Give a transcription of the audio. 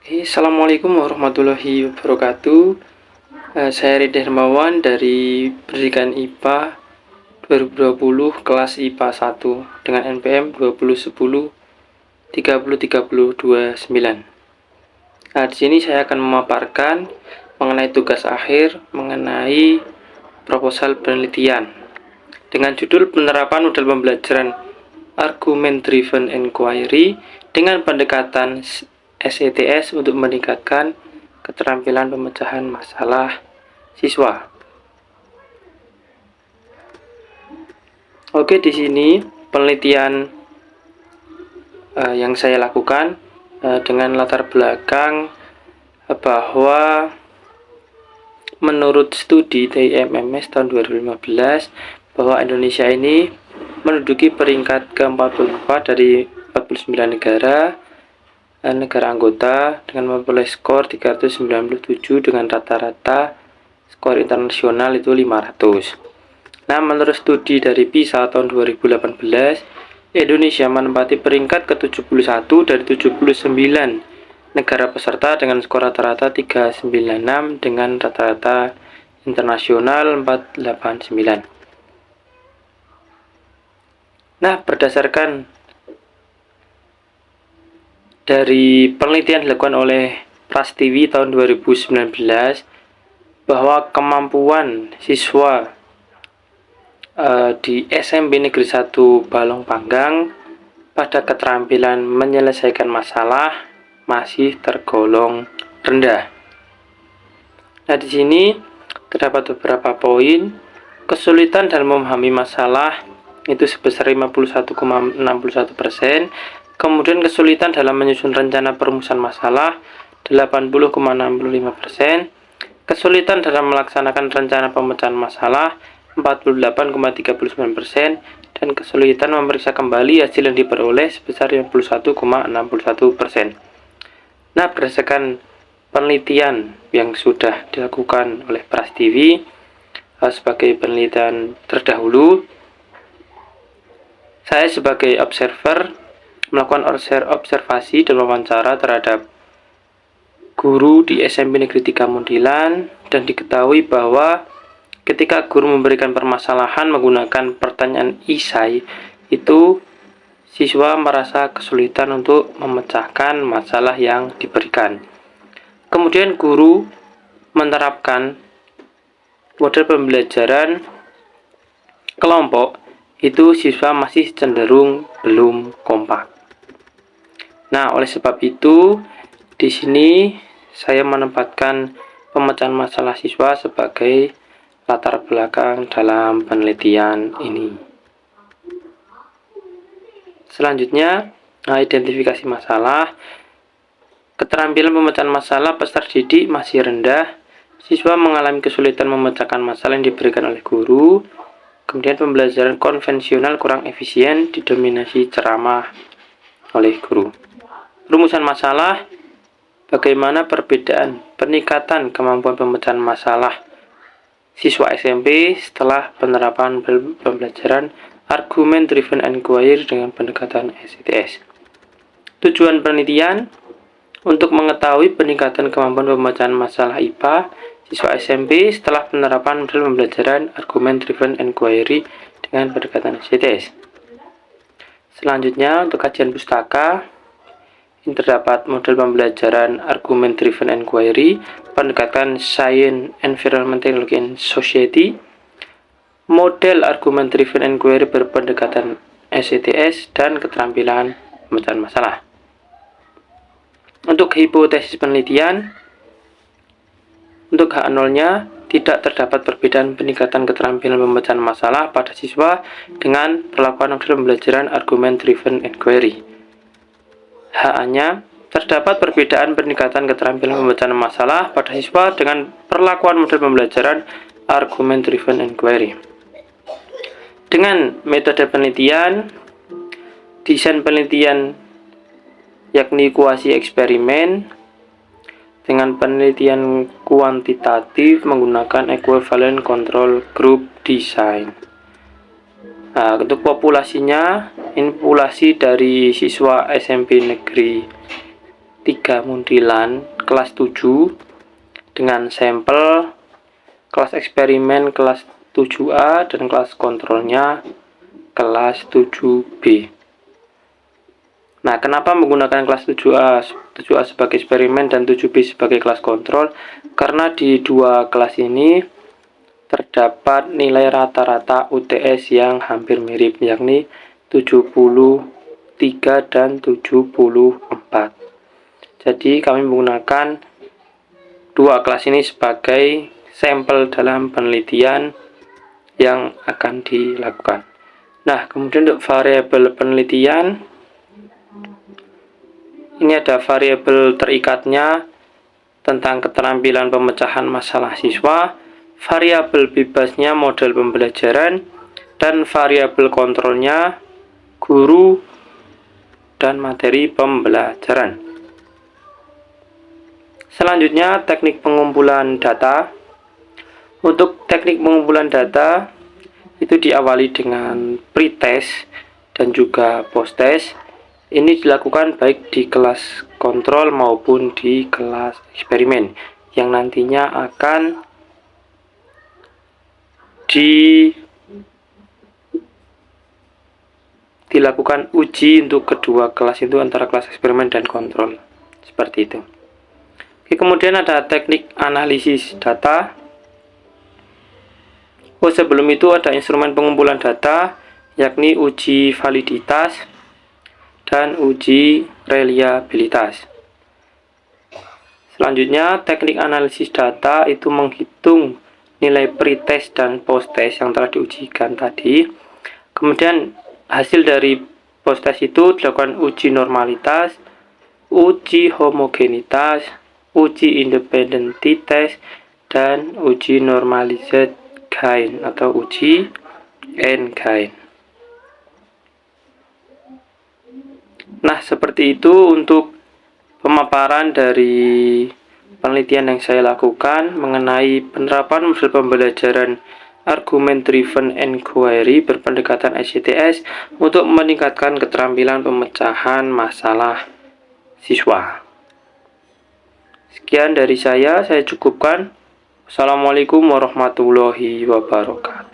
Assalamualaikum warahmatullahi wabarakatuh. Saya Ridha Hermawan dari Pendidikan IPA 2020 kelas IPA 1 dengan NPM 2010 303029. Nah, di sini saya akan memaparkan mengenai tugas akhir mengenai proposal penelitian dengan judul penerapan model pembelajaran Argument Driven Inquiry dengan pendekatan SETS untuk meningkatkan keterampilan pemecahan masalah siswa. Oke, di sini penelitian yang saya lakukan dengan latar belakang bahwa menurut studi TIMMS tahun 2015 bahwa Indonesia ini menduduki peringkat ke-44 dari 49 negara anggota dengan memperoleh skor 397 dengan rata-rata skor internasional itu 500. Nah, menurut studi dari PISA tahun 2018, Indonesia menempati peringkat ke-71 dari 79 negara peserta dengan skor rata-rata 396 dengan rata-rata internasional 489. Nah, berdasarkan dari penelitian dilakukan oleh Prastiwi tahun 2019 bahwa kemampuan siswa di SMP Negeri 1 Balong Panggang pada keterampilan menyelesaikan masalah masih tergolong rendah. Nah, di sini terdapat beberapa poin. Kesulitan dalam memahami masalah itu sebesar 51,61%. Kemudian kesulitan dalam menyusun rencana perumusan masalah 80,65%. Kesulitan dalam melaksanakan rencana pemecahan masalah 48,39%, dan kesulitan memeriksa kembali hasil yang diperoleh sebesar 51,61%. Nah, berdasarkan penelitian yang sudah dilakukan oleh Prastiwi sebagai penelitian terdahulu, saya sebagai observer melakukan observasi dan wawancara terhadap guru di SMP Negeri 3 Mundilan, dan diketahui bahwa ketika guru memberikan permasalahan menggunakan pertanyaan isai, itu siswa merasa kesulitan untuk memecahkan masalah yang diberikan. Kemudian guru menerapkan model pembelajaran kelompok, itu siswa masih cenderung belum kompak. Nah, oleh sebab itu di sini saya menempatkan pemecahan masalah siswa sebagai latar belakang dalam penelitian ini. Selanjutnya, identifikasi masalah. Keterampilan pemecahan masalah peserta didik masih rendah. Siswa mengalami kesulitan memecahkan masalah yang diberikan oleh guru. Kemudian pembelajaran konvensional kurang efisien, didominasi ceramah oleh guru. Rumusan masalah, bagaimana perbedaan peningkatan kemampuan pemecahan masalah siswa SMP setelah penerapan pembelajaran Argument Driven Inquiry dengan pendekatan SETS. Tujuan penelitian untuk mengetahui peningkatan kemampuan pemecahan masalah IPA siswa SMP setelah penerapan model pembelajaran Argument Driven Inquiry dengan pendekatan SETS. Selanjutnya, untuk kajian pustaka, ini terdapat model pembelajaran Argument Driven Inquiry, pendekatan Science, Environment, Technology, and Society, model Argument Driven Inquiry berpendekatan SETS, dan keterampilan pemecahan masalah. Untuk hipotesis penelitian, untuk H0-nya tidak terdapat perbedaan peningkatan keterampilan pemecahan masalah pada siswa dengan perlakuan model pembelajaran Argument Driven Inquiry. HA-nya terdapat perbedaan peningkatan keterampilan pemecahan masalah pada siswa dengan perlakuan model pembelajaran Argument Driven Inquiry. Dengan metode penelitian, desain penelitian yakni kuasi eksperimen dengan penelitian kuantitatif menggunakan equivalent control group design. Nah, untuk populasinya, ini populasi dari siswa SMP Negeri 3 mundilan kelas 7 dengan sampel kelas eksperimen kelas 7A dan kelas kontrolnya kelas 7B. Nah, kenapa menggunakan kelas 7A sebagai eksperimen dan 7B sebagai kelas kontrol? Karena di dua kelas ini terdapat nilai rata-rata UTS yang hampir mirip, yakni 73 dan 74. Jadi kami menggunakan dua kelas ini sebagai sampel dalam penelitian yang akan dilakukan. Nah, kemudian untuk variabel penelitian, ini ada variabel terikatnya tentang keterampilan pemecahan masalah siswa, variabel bebasnya model pembelajaran, dan variabel kontrolnya guru dan materi pembelajaran. Selanjutnya, teknik pengumpulan data. Untuk teknik pengumpulan data itu diawali dengan pretest dan juga posttest. Ini dilakukan baik di kelas kontrol maupun di kelas eksperimen yang nantinya akan dilakukan uji untuk kedua kelas itu antara kelas eksperimen dan kontrol. Seperti itu. Oke, kemudian ada teknik analisis data. Sebelum itu ada instrumen pengumpulan data, yakni uji validitas dan uji reliabilitas. Selanjutnya, teknik analisis data itu menghitung nilai pretest dan posttest yang telah diujikan tadi. Kemudian hasil dari posttest itu dilakukan uji normalitas, uji homogenitas, uji independence test, dan uji normalized gain atau uji N-gain. Nah, seperti itu untuk pemaparan dari penelitian yang saya lakukan mengenai penerapan model pembelajaran Argument Driven Inquiry berpendekatan ICTS untuk meningkatkan keterampilan pemecahan masalah siswa. Sekian dari saya cukupkan. Assalamualaikum warahmatullahi wabarakatuh.